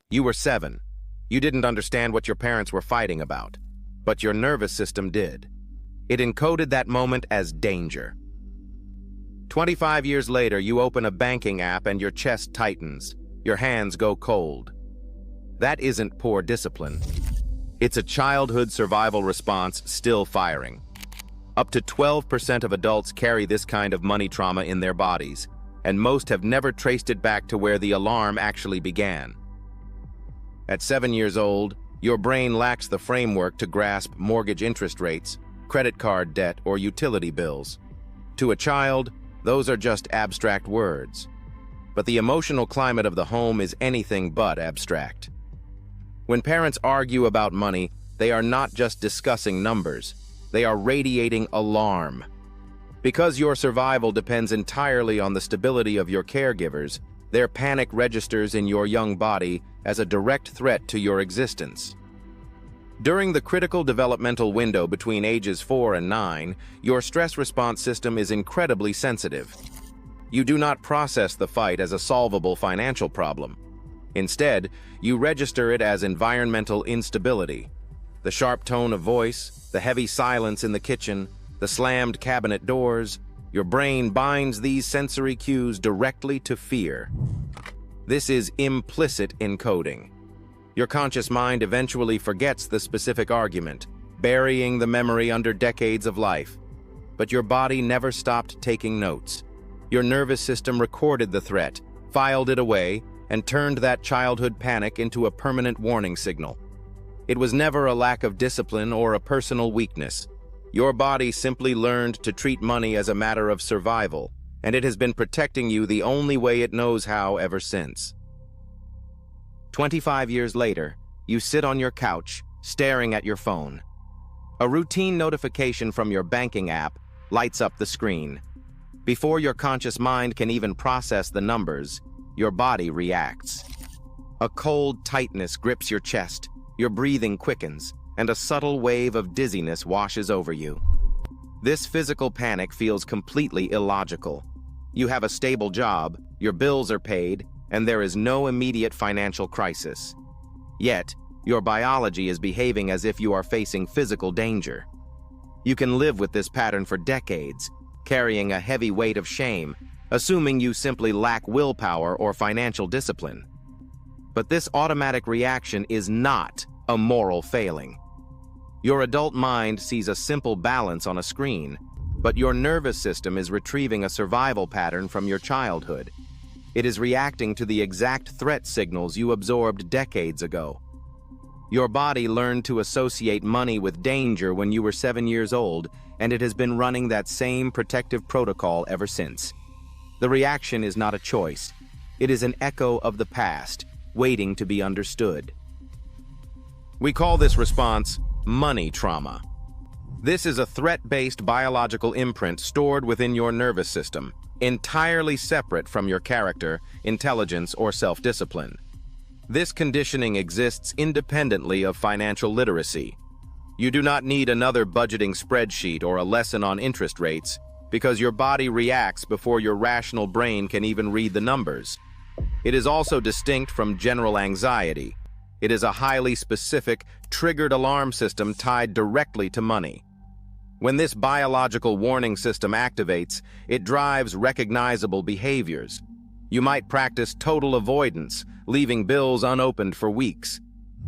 You were 7. You didn't understand what your parents were fighting about, but your nervous system did. It encoded that moment as danger. 25 years later, you open a banking app and your chest tightens. Your hands go cold. That isn't poor discipline. It's a childhood survival response still firing. Up to 12% of adults carry this kind of money trauma in their bodies, and most have never traced it back to where the alarm actually began. At 7 years old, your brain lacks the framework to grasp mortgage interest rates, credit card debt, or utility bills. To a child, those are just abstract words. But the emotional climate of the home is anything but abstract. When parents argue about money, they are not just discussing numbers. They are radiating alarm. Because your survival depends entirely on the stability of your caregivers, their panic registers in your young body as a direct threat to your existence. During the critical developmental window between ages 4 and 9, your stress response system is incredibly sensitive. You do not process the fight as a solvable financial problem. Instead, you register it as environmental instability. The sharp tone of voice, the heavy silence in the kitchen, the slammed cabinet doors, your brain binds these sensory cues directly to fear. This is implicit encoding. Your conscious mind eventually forgets the specific argument, burying the memory under decades of life. But your body never stopped taking notes. Your nervous system recorded the threat, filed it away, and turned that childhood panic into a permanent warning signal. It was never a lack of discipline or a personal weakness. Your body simply learned to treat money as a matter of survival, and it has been protecting you the only way it knows how ever since. 25 years later, you sit on your couch, staring at your phone. A routine notification from your banking app lights up the screen. Before your conscious mind can even process the numbers, your body reacts. A cold tightness grips your chest, your breathing quickens, and a subtle wave of dizziness washes over you. This physical panic feels completely illogical. You have a stable job, your bills are paid, and there is no immediate financial crisis. Yet, your biology is behaving as if you are facing physical danger. You can live with this pattern for decades, carrying a heavy weight of shame, assuming you simply lack willpower or financial discipline. But this automatic reaction is not a moral failing. Your adult mind sees a simple balance on a screen, but your nervous system is retrieving a survival pattern from your childhood. It is reacting to the exact threat signals you absorbed decades ago. Your body learned to associate money with danger when you were 7 years old, and it has been running that same protective protocol ever since. The reaction is not a choice. It is an echo of the past, waiting to be understood. We call this response money trauma. This is a threat-based biological imprint stored within your nervous system, entirely separate from your character, intelligence, or self-discipline. This conditioning exists independently of financial literacy. You do not need another budgeting spreadsheet or a lesson on interest rates, because your body reacts before your rational brain can even read the numbers. It is also distinct from general anxiety. It is a highly specific, triggered alarm system tied directly to money. When this biological warning system activates, it drives recognizable behaviors. You might practice total avoidance, leaving bills unopened for weeks.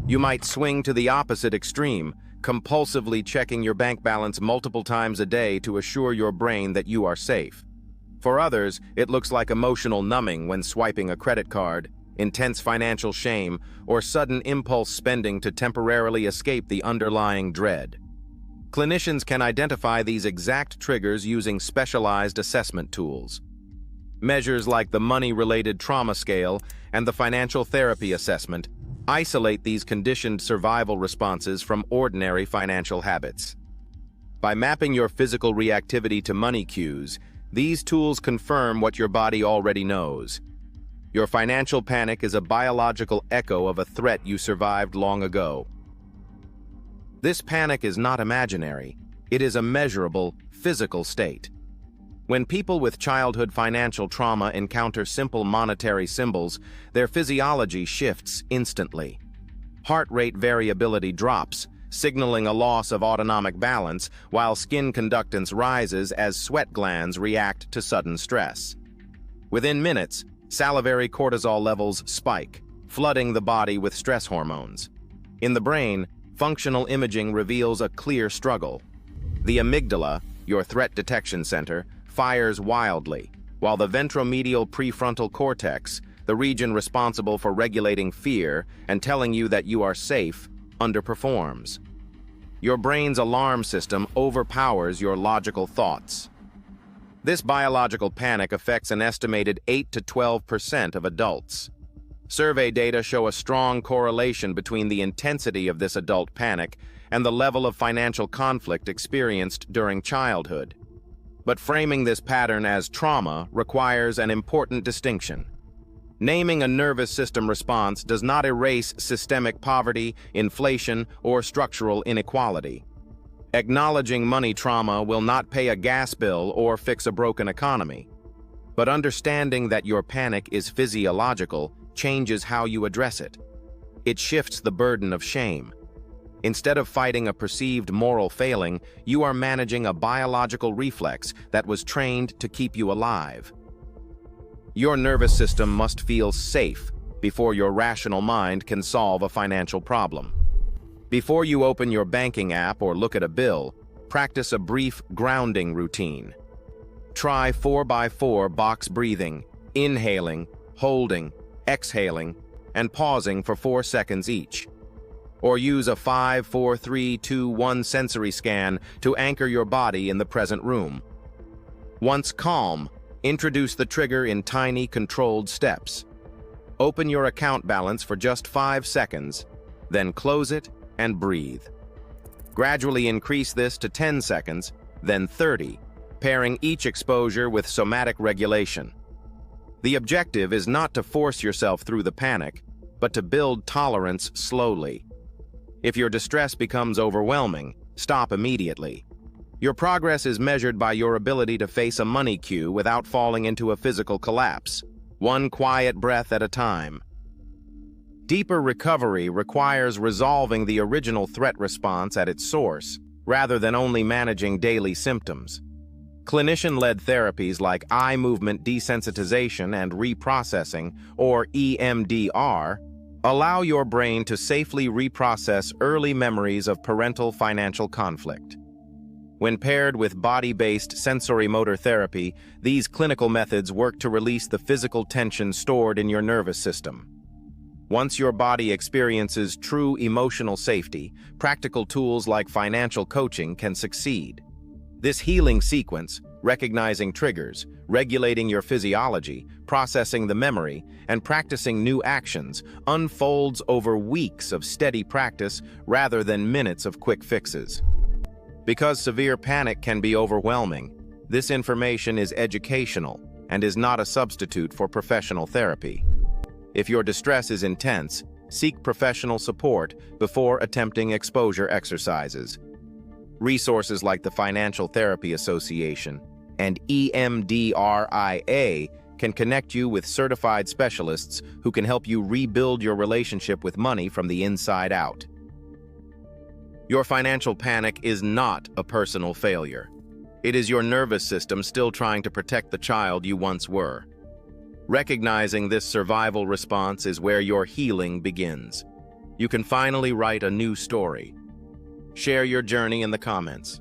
You might swing to the opposite extreme, compulsively checking your bank balance multiple times a day to assure your brain that you are safe. For others, it looks like emotional numbing when swiping a credit card, intense financial shame, or sudden impulse spending to temporarily escape the underlying dread. Clinicians can identify these exact triggers using specialized assessment tools. Measures like the money-related trauma scale and the financial therapy assessment isolate these conditioned survival responses from ordinary financial habits. By mapping your physical reactivity to money cues, these tools confirm what your body already knows. Your financial panic is a biological echo of a threat you survived long ago. This panic is not imaginary. It is a measurable, physical state. When people with childhood financial trauma encounter simple monetary symbols, their physiology shifts instantly. Heart rate variability drops, signaling a loss of autonomic balance, while skin conductance rises as sweat glands react to sudden stress. Within minutes, salivary cortisol levels spike, flooding the body with stress hormones. In the brain, functional imaging reveals a clear struggle. The amygdala, your threat detection center, fires wildly, while the ventromedial-prefrontal cortex, the region responsible for regulating fear and telling you that you are safe, underperforms. Your brain's alarm system overpowers your logical thoughts. This biological panic affects an estimated 8 to 12% of adults. Survey data show a strong correlation between the intensity of this adult panic and the level of financial conflict experienced during childhood. But framing this pattern as trauma requires an important distinction. Naming a nervous system response does not erase systemic poverty, inflation, or structural inequality. Acknowledging money trauma will not pay a gas bill or fix a broken economy. But understanding that your panic is physiological changes how you address it. It shifts the burden of shame. Instead of fighting a perceived moral failing, you are managing a biological reflex that was trained to keep you alive. Your nervous system must feel safe before your rational mind can solve a financial problem. Before you open your banking app or look at a bill, practice a brief grounding routine. Try 4x4 box breathing, inhaling, holding, exhaling, and pausing for 4 seconds each. Or use a 5-4-3-2-1 sensory scan to anchor your body in the present room. Once calm, introduce the trigger in tiny, controlled steps. Open your account balance for just 5 seconds, then close it and breathe. Gradually increase this to 10 seconds, then 30, pairing each exposure with somatic regulation. The objective is not to force yourself through the panic, but to build tolerance slowly. If your distress becomes overwhelming, stop immediately. Your progress is measured by your ability to face a money queue without falling into a physical collapse, one quiet breath at a time. Deeper recovery requires resolving the original threat response at its source, rather than only managing daily symptoms. Clinician-led therapies like eye movement desensitization and reprocessing, or EMDR, allow your brain to safely reprocess early memories of parental financial conflict. When paired with body-based sensory-motor therapy, these clinical methods work to release the physical tension stored in your nervous system. Once your body experiences true emotional safety, practical tools like financial coaching can succeed. This healing sequence, recognizing triggers, regulating your physiology, processing the memory, and practicing new actions, unfolds over weeks of steady practice rather than minutes of quick fixes. Because severe panic can be overwhelming, this information is educational and is not a substitute for professional therapy. If your distress is intense, seek professional support before attempting exposure exercises. Resources like the Financial Therapy Association and EMDRIA can connect you with certified specialists who can help you rebuild your relationship with money from the inside out. Your financial panic is not a personal failure. It is your nervous system still trying to protect the child you once were. Recognizing this survival response is where your healing begins. You can finally write a new story. Share your journey in the comments.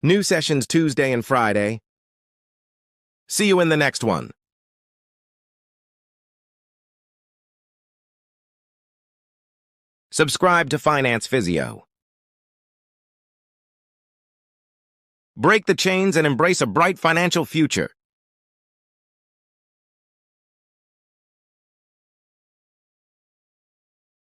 New sessions Tuesday and Friday. See you in the next one. Subscribe to Finance Physio. Break the chains and embrace a bright financial future.